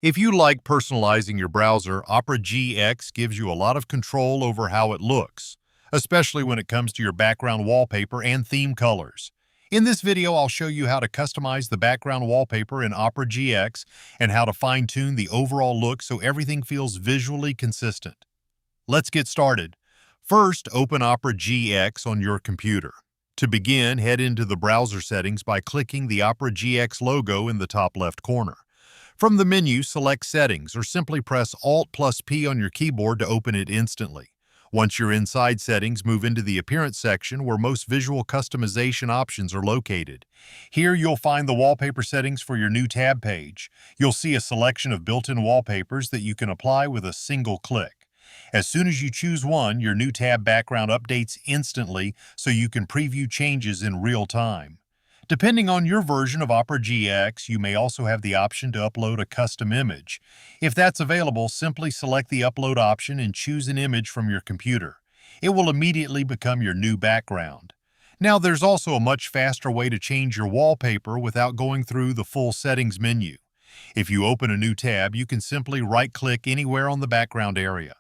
If you like personalizing your browser, Opera GX gives you a lot of control over how it looks, especially when it comes to your background wallpaper and theme colors. In this video, I'll show you how to customize the background wallpaper in Opera GX and how to fine-tune the overall look so everything feels visually consistent. Let's get started. First, open Opera GX on your computer. To begin, head into the browser settings by clicking the Opera GX logo in the top left corner. From the menu, select Settings or simply press Alt+P on your keyboard to open it instantly. Once you're inside Settings, move into the Appearance section where most visual customization options are located. Here you'll find the wallpaper settings for your new tab page. You'll see a selection of built-in wallpapers that you can apply with a single click. As soon as you choose one, your new tab background updates instantly so you can preview changes in real time. Depending on your version of Opera GX, you may also have the option to upload a custom image. If that's available, simply select the Upload option and choose an image from your computer. It will immediately become your new background. Now, there's also a much faster way to change your wallpaper without going through the full settings menu. If you open a new tab, you can simply right-click anywhere on the background area.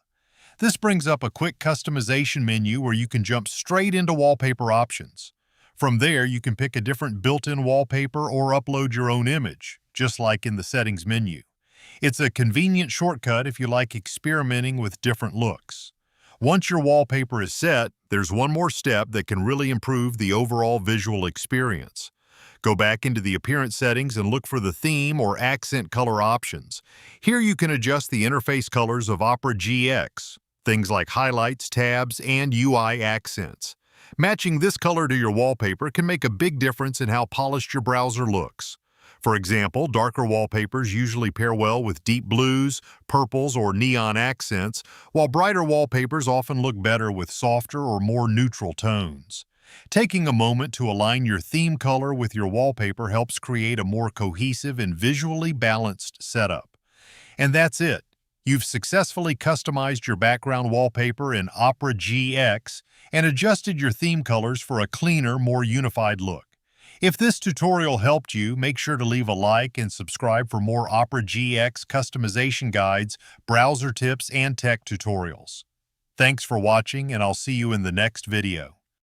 This brings up a quick customization menu where you can jump straight into wallpaper options. From there, you can pick a different built-in wallpaper or upload your own image, just like in the settings menu. It's a convenient shortcut if you like experimenting with different looks. Once your wallpaper is set, there's one more step that can really improve the overall visual experience. Go back into the Appearance settings and look for the theme or accent color options. Here you can adjust the interface colors of Opera GX, things like highlights, tabs, and UI accents. Matching this color to your wallpaper can make a big difference in how polished your browser looks. For example, darker wallpapers usually pair well with deep blues, purples, or neon accents, while brighter wallpapers often look better with softer or more neutral tones. Taking a moment to align your theme color with your wallpaper helps create a more cohesive and visually balanced setup. And that's it. You've successfully customized your background wallpaper in Opera GX and adjusted your theme colors for a cleaner, more unified look. If this tutorial helped you, make sure to leave a like and subscribe for more Opera GX customization guides, browser tips, and tech tutorials. Thanks for watching, and I'll see you in the next video.